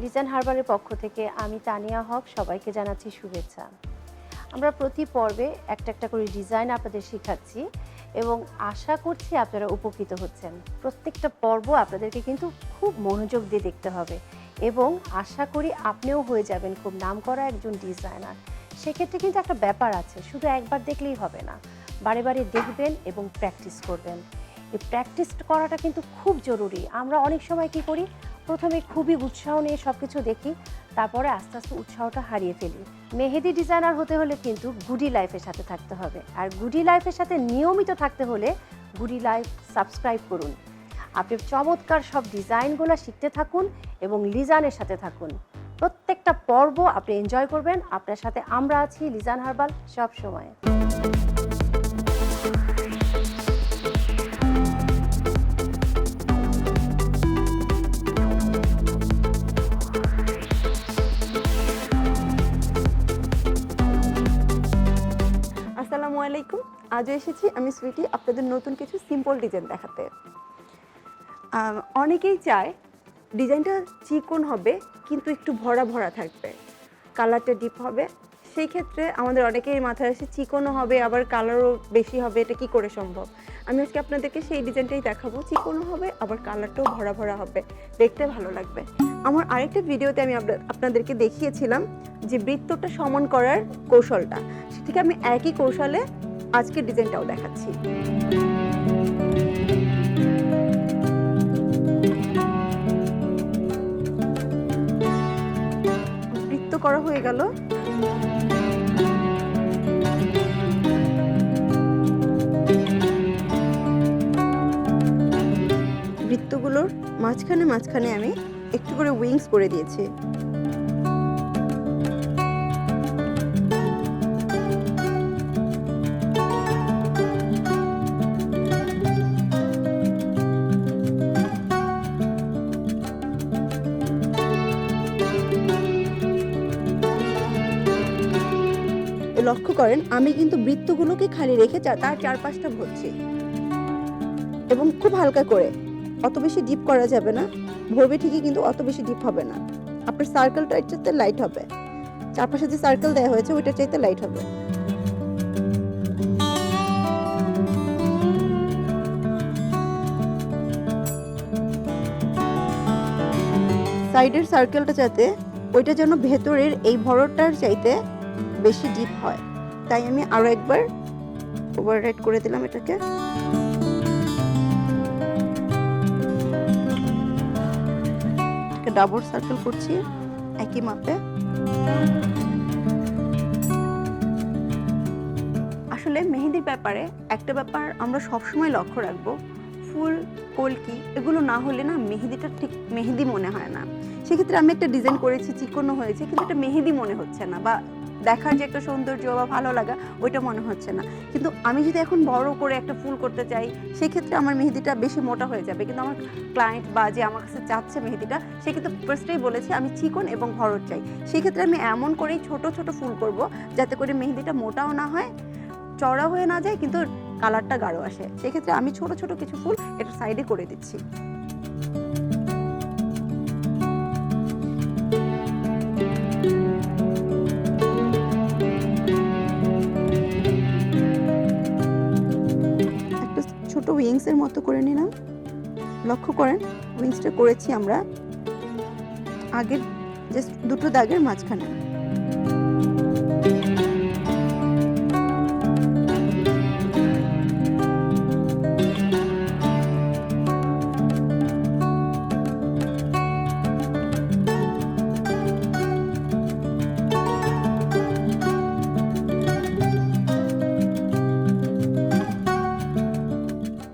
লিজন হারবারের পক্ষ থেকে আমি তানিয়া হক সবাইকে জানাচ্ছি শুভেচ্ছা। আমরা প্রতি পর্বে একটা একটা করে ডিজাইন আপনাদের শেখাচ্ছি এবং আশা করছি আপনারা উপকৃত হচ্ছেন। প্রত্যেকটা পর্ব আপনাদেরকে কিন্তু খুব মনোযোগ দিয়ে দেখতে হবে এবং আশা করি আপনিও হয়ে যাবেন খুব নামকরা একজন ডিজাইনার। সেক্ষেত্রে কিন্তু একটা ব্যাপার আছে, শুধু একবার দেখলেই হবে না, বারে বারে দেখবেন এবং প্র্যাকটিস করবেন। এই প্র্যাকটিস করাটা কিন্তু খুব জরুরি। আমরা অনেক সময় কি করি, প্রথমে খুবই উৎসাহ নিয়ে সব কিছু দেখি, তারপরে আস্তে আস্তে উৎসাহটা হারিয়ে ফেলি। মেহেদি ডিজাইনার হতে হলে কিন্তু গুডি লাইফের সাথে থাকতে হবে, আর গুডি লাইফের সাথে নিয়মিত থাকতে হলে গুডি লাইফ সাবস্ক্রাইব করুন। আপনি চমৎকার সব ডিজাইনগুলো শিখতে থাকুন এবং লিজানের সাথে থাকুন। প্রত্যেকটা পর্ব আপনি এনজয় করবেন। আপনার সাথে আমরা আছি, লিজন হার্বাল, সব সময়। আসসালামু আলাইকুম। আজও এসেছি আমি সুইটি আপনাদের নতুন কিছু সিম্পল ডিজাইন দেখাতে। অনেকেই চায় ডিজাইনটা চিকন হবে কিন্তু একটু ভরা ভরা থাকবে, কালারটা ডিপ হবে। সেই ক্ষেত্রে আমাদের অনেকেই মাথায় আসে চিকনও হবে আবার কালারও বেশি হবে, এটা কি করে সম্ভব? আমি আজকে আপনাদেরকে সেই ডিজাইনটাই দেখাবো, চিকনও হবে আবার কালারটাও ভরা ভরা হবে, দেখতে ভালো লাগবে। আমার আরেকটা ভিডিওতে আমি আপনাদেরকে দেখিয়েছিলাম যে বৃত্তটা সমান করার কৌশলটা, ঠিক আমি একই কৌশলে আজকের ডিজাইনটাও দেখাচ্ছি। বৃত্ত করা হয়ে গেল। বৃত্তগুলোর মাঝখানে মাঝখানে আমি একটু করে উইংস করে দিয়েছি। লক্ষ্য করেন আমি কিন্তু বৃত্তগুলোকে খালি রেখে তার চারপাশটা ভরছি এবং খুব হালকা করে, অত বেশি ডিপ করা যাবে না। ভরবে ঠিকই কিন্তু অত বেশি ডিপ হবে না। আপনার সার্কেলটা এর চাইতে লাইট হবে, চারপাশে যে সার্কেল দেওয়া হয়েছে ওইটার চাইতে লাইট হবে। সাইডের সার্কেলটা যাতে ওইটা যেন ভেতরের এই ভরটার চাইতে বেশি ডিপ হয়, তাই আমি আরো একবার ওভাররাইট করে দিলাম এটাকে। ডাবল সার্কেল করছি একই মাপে। আসলে মেহেদির ব্যাপারে একটা ব্যাপার আমরা সবসময় লক্ষ্য রাখবো, ফুল কলকি এগুলো না হলে না মেহেদিটা ঠিক মেহেদি মনে হয় না। সেক্ষেত্রে আমি একটা ডিজাইন করেছি, চিকনও হয়েছে কিন্তু এটা মেহেদি মনে হচ্ছে না, বা দেখার যে একটা সৌন্দর্য বা ভালো লাগা ওইটা মনে হচ্ছে না। কিন্তু আমি যদি এখন বড় করে একটা ফুল করতে চাই সেক্ষেত্রে আমার মেহেদিটা বেশি মোটা হয়ে যাবে। কিন্তু আমার ক্লায়েন্ট বা যে আমার কাছে চাচ্ছে মেহেদিটা, সে কিন্তু ফার্স্টেই বলেছে আমি চিকন এবং ভরট চাই। সেক্ষেত্রে আমি এমন করেই ছোট ছোট ফুল করব যাতে করে মেহেদিটা মোটাও না হয়, চড়া হয়ে না যায়, কিন্তু কালারটা গাঢ় আসে। সেক্ষেত্রে আমি ছোট ছোট কিছু ফুল এটা সাইডে করে দিচ্ছি। ছোট উইংস এর মতো করে নিলাম। লক্ষ্য করেন উইংসটা করেছি আমরা আগের জাস্ট দুটো দাগের মাঝখানে।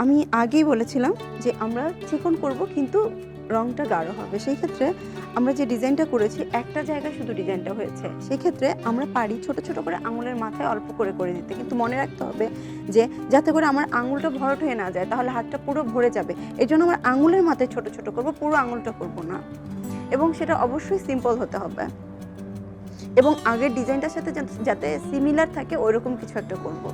আমি আগেই বলেছিলাম যে আমরা চিকন করব কিন্তু রংটা গাঢ় হবে। সেই ক্ষেত্রে আমরা যে ডিজাইনটা করেছি একটা জায়গায় শুধু ডিজাইনটা হয়েছে, সেই ক্ষেত্রে আমরা পারি ছোট ছোট করে আঙুলের মাথায় অল্প করে করে দিতে। কিন্তু মনে রাখতে হবে যে যাতে করে আমার আঙুলটা ভরট হয়ে না যায়, তাহলে হাতটা পুরো ভরে যাবে। এই জন্য আমার আঙুলের মাথায় ছোট ছোট করব, পুরো আঙুলটা করব না। এবং সেটা অবশ্যই সিম্পল হতে হবে এবং আগের ডিজাইনটার সাথে যাতে সিমিলার থাকে ওইরকম কিছু একটা করব।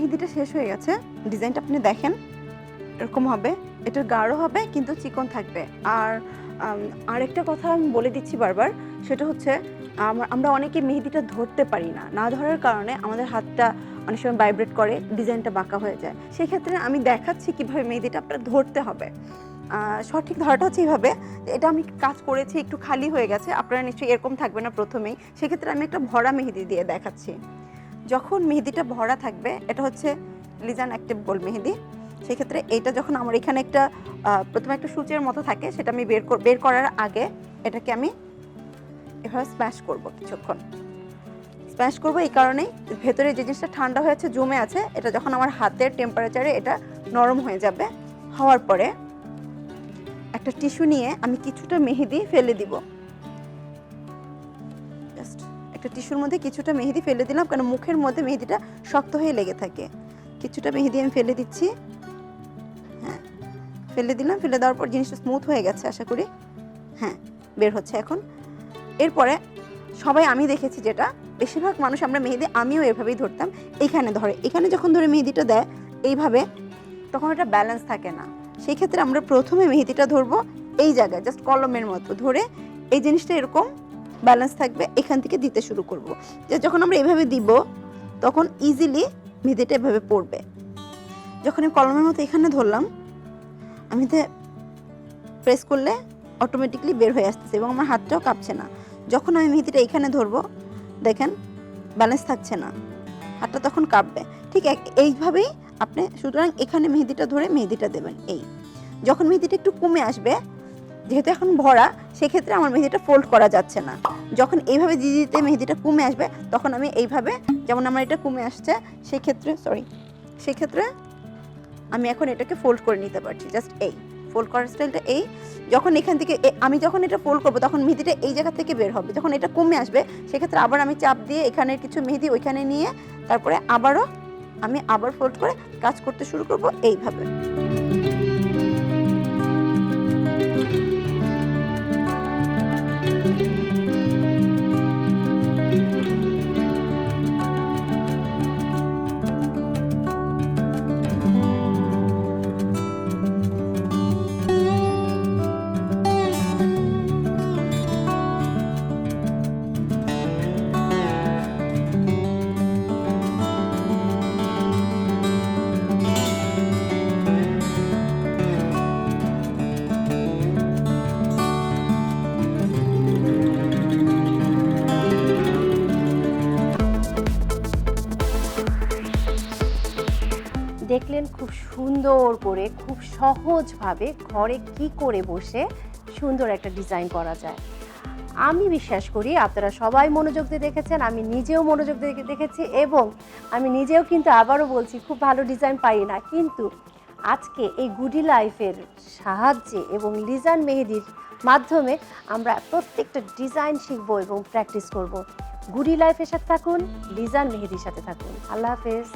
মেহেদিটা শেষ হয়ে গেছে। ডিজাইনটা আপনি দেখেন এরকম হবে, এটার গাঢ় হবে কিন্তু চিকন থাকবে। আর আরেকটা কথা আমি বলে দিচ্ছি বারবার, সেটা হচ্ছে আমরা অনেকে মেহেদিটা ধরতে পারি না, না ধরার কারণে আমাদের হাতটা অনেক সময় ভাইব্রেট করে, ডিজাইনটা বাঁকা হয়ে যায়। সেক্ষেত্রে আমি দেখাচ্ছি কিভাবে মেহেদিটা আপনার ধরতে হবে। সঠিক ধরাটা হচ্ছে এইভাবে, এটা আমি কাজ করেছি একটু খালি হয়ে গেছে, আপনারা নিশ্চয়ই এরকম থাকবে না প্রথমেই। সেক্ষেত্রে আমি একটা ভরা মেহেদি দিয়ে দেখাচ্ছি। যখন মেহেদিটা ভরা থাকবে, এটা হচ্ছে লিজান অ্যাক্টিভ গোল্ড মেহেদি। সেক্ষেত্রে এইটা যখন আমার এখানে একটা প্রথমে একটা সূচের মতো থাকে, সেটা আমি বের করার আগে এটাকে আমি এভাবে স্ম্যাশ করব, কিছুক্ষণ স্ম্যাশ করব। এই কারণেই ভেতরে যে জিনিসটা ঠান্ডা হয়েছে, জমে আছে, এটা যখন আমার হাতের টেম্পারেচারে এটা নরম হয়ে যাবে, হওয়ার পরে একটা টিস্যু নিয়ে আমি কিছুটা মেহেদি ফেলে দিব। জাস্ট একটা টিস্যুর মধ্যে কিছুটা মেহেদি ফেলে দিলাম, কারণ মুখের মধ্যে মেহেদিটা শক্ত হয়ে লেগে থাকে। কিছুটা মেহেদি আমি ফেলে দিচ্ছি। হ্যাঁ, ফেলে দিলাম। ফেলে দেওয়ার পর জিনিসটা স্মুথ হয়ে গেছে আশা করি। হ্যাঁ, বের হচ্ছে এখন। এরপরে সবাই, আমি দেখেছি যেটা বেশিরভাগ মানুষ আমরা মেহেদি, আমিও এভাবেই ধরতাম, এইখানে ধরে, এখানে যখন ধরে মেহেদিটা দেয় এইভাবে, তখন এটা ব্যালেন্স থাকে না। সেই ক্ষেত্রে আমরা প্রথমে মেহেদিটা ধরবো এই জায়গায়, জাস্ট কলমের মতো ধরে, এই জিনিসটা এরকম ব্যালেন্স থাকবে, এখান থেকে দিতে শুরু করব। যে যখন আমরা এভাবে দিব তখন ইজিলি মেহেদিটা এভাবে পড়বে। যখন আমি কলমের মতো এখানে ধরলাম, আমি প্রেস করলে অটোমেটিকলি বের হয়ে আসছে এবং আমার হাতটাও কাঁপছে না। যখন আমি মেহেদিটা এখানে ধরবো, দেখেন ব্যালেন্স থাকছে না, হাতটা তখন কাঁপবে। ঠিক এইভাবেই আপনি, সুতরাং এখানে মেহেদিটা ধরে মেহেদিটা দেবেন। এই যখন মেহেদিটা একটু কমে আসবে, যেহেতু এখন ভরা, সেক্ষেত্রে আমার মেহেদিটা ফোল্ড করা যাচ্ছে না। যখন এইভাবে দিয়ে দিতে মেহেদিটা কমে আসবে, তখন আমি এইভাবে, যেমন আমার এটা কমে আসছে, সেক্ষেত্রে আমি এখন এটাকে ফোল্ড করে নিতে পারছি। জাস্ট এই ফোল্ড করার স্টাইলটা এই। যখন এখান থেকে আমি যখন এটা ফোল্ড করবো, তখন মেহেদিটা এই জায়গা থেকে বের হবে। যখন এটা কমে আসবে, সেক্ষেত্রে আবার আমি চাপ দিয়ে এখানের কিছু মেহেদি ওইখানে নিয়ে তারপরে আমি আবার ফোল্ড করে কাজ করতে শুরু করব এইভাবে। দেখলেন খুব সুন্দর করে, খুব সহজভাবে ঘরে কি করে বসে সুন্দর একটা ডিজাইন করা যায়। আমি বিশ্বাস করি আপনারা সবাই মনোযোগ দিয়ে দেখেছেন, আমি নিজেও মনোযোগ দিয়ে দেখেছি, এবং আমি নিজেও কিন্তু আবারও বলছি খুব ভালো ডিজাইন পারি না, কিন্তু আজকে এই গুডি লাইফের সাহায্যে এবং লিজান মেহেদির মাধ্যমে আমরা প্রত্যেকটা ডিজাইন শিখবো এবং প্র্যাকটিস করব। গুডি লাইফের সাথে থাকুন, লিজান মেহেদির সাথে থাকুন। আল্লাহ হাফেজ।